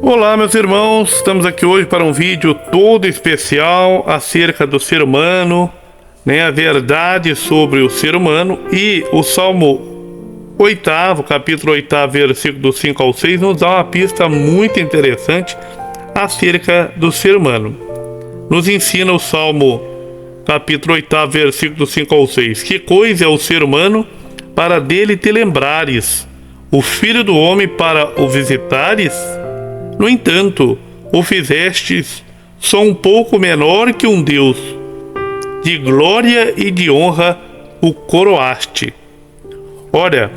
Olá, meus irmãos, estamos aqui hoje para um vídeo todo especial acerca do ser humano, a verdade sobre o ser humano. E o Salmo 8º, capítulo 8º, versículo do 5 ao 6, nos dá uma pista muito interessante acerca do ser humano. Nos ensina o Salmo, capítulo 8º, versículo do 5 ao 6: Que coisa é o ser humano, para dele te lembrares, o filho do homem para o visitares? No entanto, o fizestes só um pouco menor que um Deus, de glória e de honra o coroaste. Olha,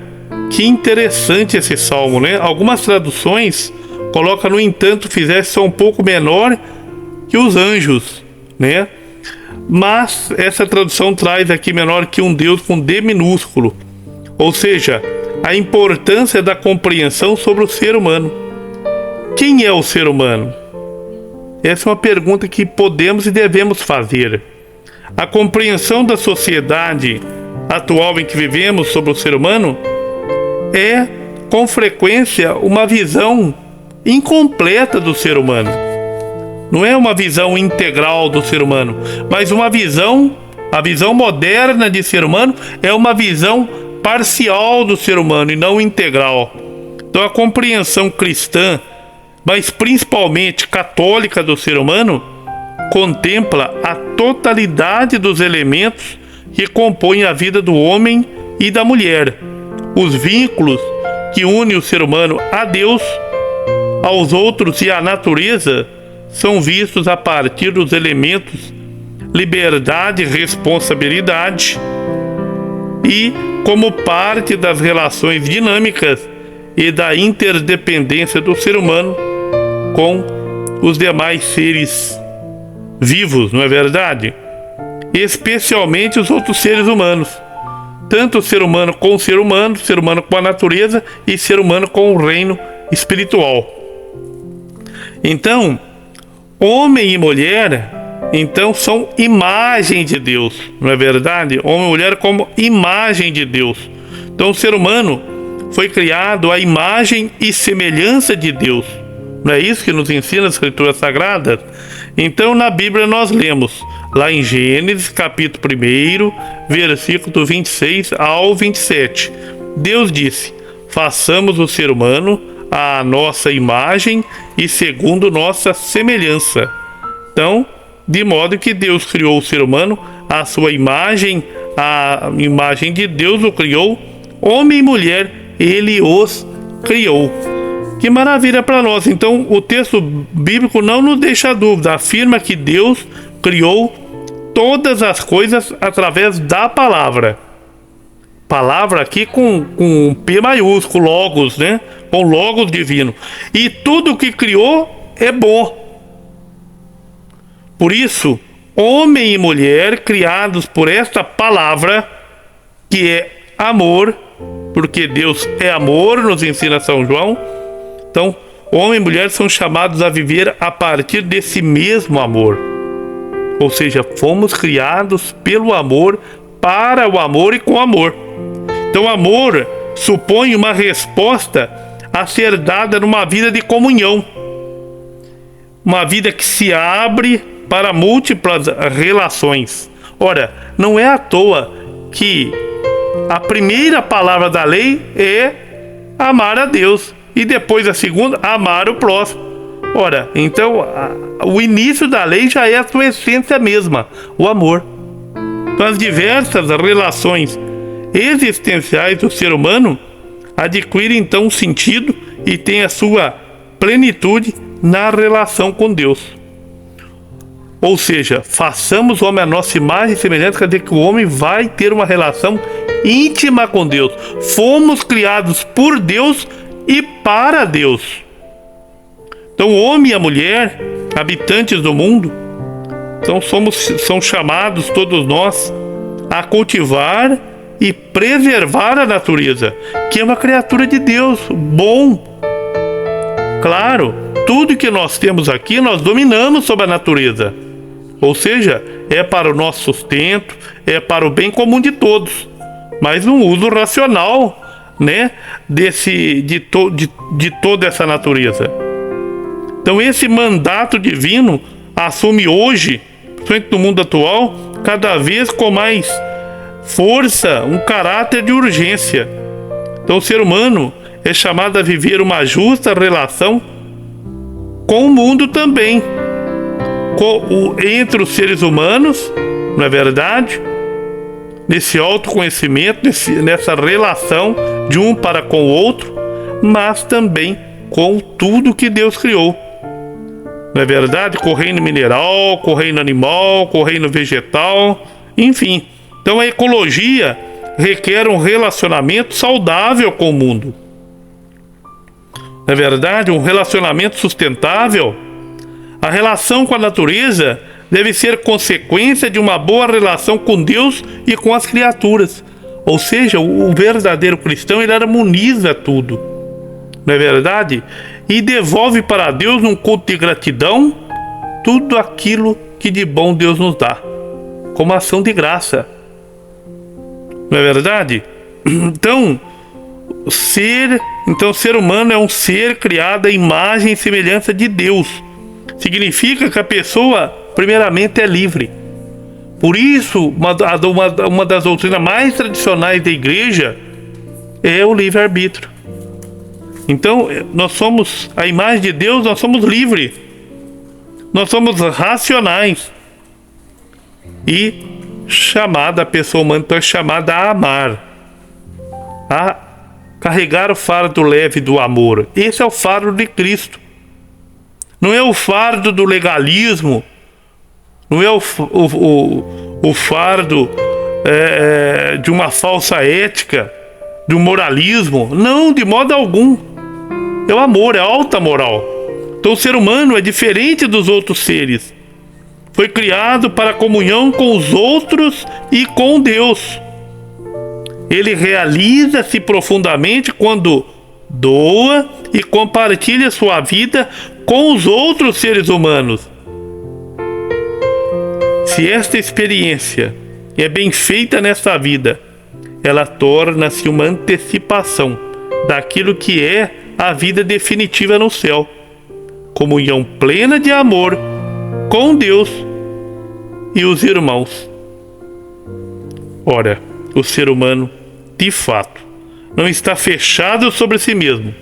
que interessante esse salmo, né? Algumas traduções colocam, no entanto, fizeste só um pouco menor que os anjos, né? Mas essa tradução traz aqui menor que um Deus com D minúsculo, ou seja, a importância da compreensão sobre o ser humano. Quem é o ser humano? Essa é uma pergunta que podemos e devemos fazer. A compreensão da sociedade atual em que vivemos sobre o ser humano é, com frequência, uma visão incompleta do ser humano. Não é uma visão integral do ser humano, mas a visão moderna de ser humano é uma visão parcial do ser humano e não integral. Então a compreensão cristã, mas principalmente católica do ser humano, contempla a totalidade dos elementos que compõem a vida do homem e da mulher. Os vínculos que unem o ser humano a Deus, aos outros e à natureza são vistos a partir dos elementos liberdade e responsabilidade, e como parte das relações dinâmicas e da interdependência do ser humano com os demais seres vivos, não é verdade? Especialmente os outros seres humanos. Tanto o ser humano com o ser humano com a natureza e ser humano com o reino espiritual. Então, homem e mulher, são imagem de Deus, não é verdade? Homem e mulher como imagem de Deus. Então o ser humano foi criado à imagem e semelhança de Deus. Não é isso que nos ensina as Escrituras Sagradas? Então na Bíblia nós lemos, lá em Gênesis capítulo 1, versículo 26 ao 27. Deus disse: façamos o ser humano à nossa imagem e segundo nossa semelhança. Então, de modo que Deus criou o ser humano à sua imagem, a imagem de Deus o criou, homem e mulher Ele os criou. Que maravilha para nós. Então o texto bíblico não nos deixa dúvida, afirma que Deus criou todas as coisas através da palavra. Palavra aqui com P maiúsculo, logos, né? Com logos divino. E tudo que criou é bom. Por isso, homem e mulher criados por esta palavra, que é amor, porque Deus é amor, nos ensina São João. Então, homem e mulher são chamados a viver a partir desse mesmo amor. Ou seja, fomos criados pelo amor, para o amor e com amor. Então, amor supõe uma resposta a ser dada numa vida de comunhão. Uma vida que se abre para múltiplas relações. Ora, não é à toa que a primeira palavra da lei é amar a Deus, e depois a segunda, amar o próximo. Ora, então o início da lei já é a sua essência mesma, o amor. Então as diversas relações existenciais do ser humano adquirem então um sentido e têm a sua plenitude na relação com Deus. Ou seja, façamos o homem à nossa imagem e semelhança, quer dizer que o homem vai ter uma relação íntima com Deus. Fomos criados por Deus e para Deus. Então o homem e a mulher, habitantes do mundo, são chamados todos nós a cultivar e preservar a natureza, que é uma criatura de Deus, bom. Claro, tudo que nós temos aqui, nós dominamos sobre a natureza. Ou seja, é para o nosso sustento, é para o bem comum de todos, mas um uso racional, de toda essa natureza. Então esse mandato divino assume hoje, principalmente no mundo atual, cada vez com mais força, um caráter de urgência. Então o ser humano é chamado a viver uma justa relação com o mundo também, entre os seres humanos, não é verdade? Nesse autoconhecimento, nessa relação de um para com o outro, mas também com tudo que Deus criou. Não é verdade? Com o reino mineral, com o reino animal, com o reino vegetal, enfim. Então a ecologia requer um relacionamento saudável com o mundo. Não é verdade? Um relacionamento sustentável. A relação com a natureza deve ser consequência de uma boa relação com Deus e com as criaturas. Ou seja, o verdadeiro cristão, ele harmoniza tudo. Não é verdade? E devolve para Deus, num culto de gratidão, tudo aquilo que de bom Deus nos dá, como ação de graça. Não é verdade? Então, o ser humano é um ser criado à imagem e semelhança de Deus. Significa que a pessoa, primeiramente, é livre. Por isso, uma das doutrinas mais tradicionais da igreja é o livre-arbítrio. Então, nós somos a imagem de Deus, nós somos livres. Nós somos racionais. E a pessoa humana então é chamada a amar, a carregar o fardo leve do amor. Esse é o fardo de Cristo. Não é o fardo do legalismo, não é o fardo de uma falsa ética, de um moralismo. Não, de modo algum. É o amor, é a alta moral. Então o ser humano é diferente dos outros seres. Foi criado para a comunhão com os outros e com Deus. Ele realiza-se profundamente quando doa e compartilha sua vida com os outros seres humanos. Se esta experiência é bem feita nesta vida, ela torna-se uma antecipação daquilo que é a vida definitiva no céu. Comunhão plena de amor com Deus e os irmãos. Ora, o ser humano, de fato, não está fechado sobre si mesmo,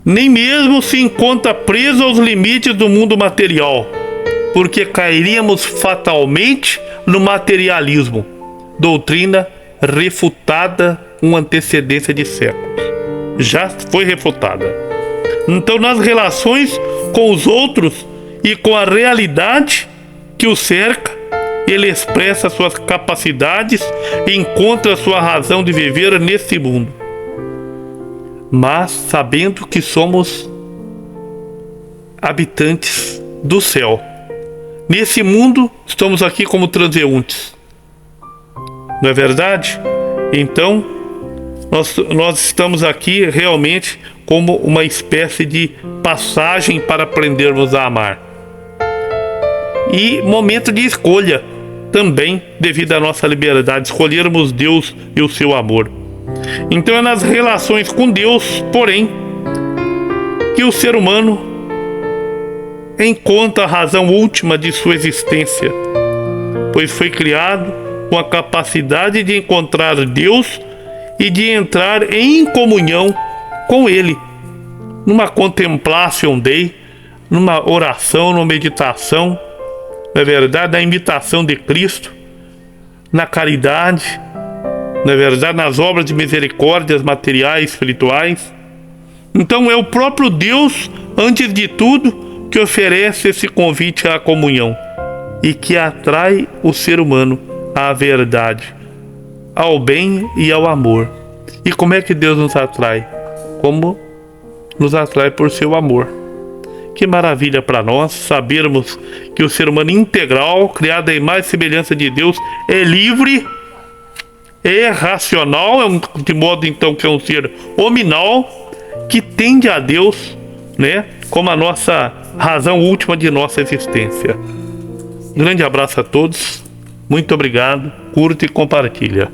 nem mesmo se encontra preso aos limites do mundo material, porque cairíamos fatalmente no materialismo, doutrina refutada com antecedência de séculos. Já foi refutada. Então, nas relações com os outros e com a realidade que o cerca, ele expressa suas capacidades e encontra sua razão de viver nesse mundo. Mas sabendo que somos habitantes do céu. Nesse mundo, estamos aqui como transeuntes. Não é verdade? Então, nós estamos aqui realmente como uma espécie de passagem para aprendermos a amar. E momento de escolha também, devido à nossa liberdade, escolhermos Deus e o seu amor. Então é nas relações com Deus, porém, que o ser humano encontra a razão última de sua existência, pois foi criado com a capacidade de encontrar Deus e de entrar em comunhão com Ele, numa contemplação dei, numa oração, numa meditação, na verdade, na imitação de Cristo, na caridade, na verdade, nas obras de misericórdias materiais, espirituais. Então é o próprio Deus, antes de tudo, que oferece esse convite à comunhão e que atrai o ser humano à verdade, ao bem e ao amor. E como é que Deus nos atrai? Como nos atrai por seu amor. Que maravilha para nós sabermos que o ser humano integral, criado à imagem e semelhança de Deus, é livre, é racional, de modo então que é um ser hominal, que tende a Deus, né, como a nossa razão última de nossa existência. Grande abraço a todos, muito obrigado, curta e compartilha.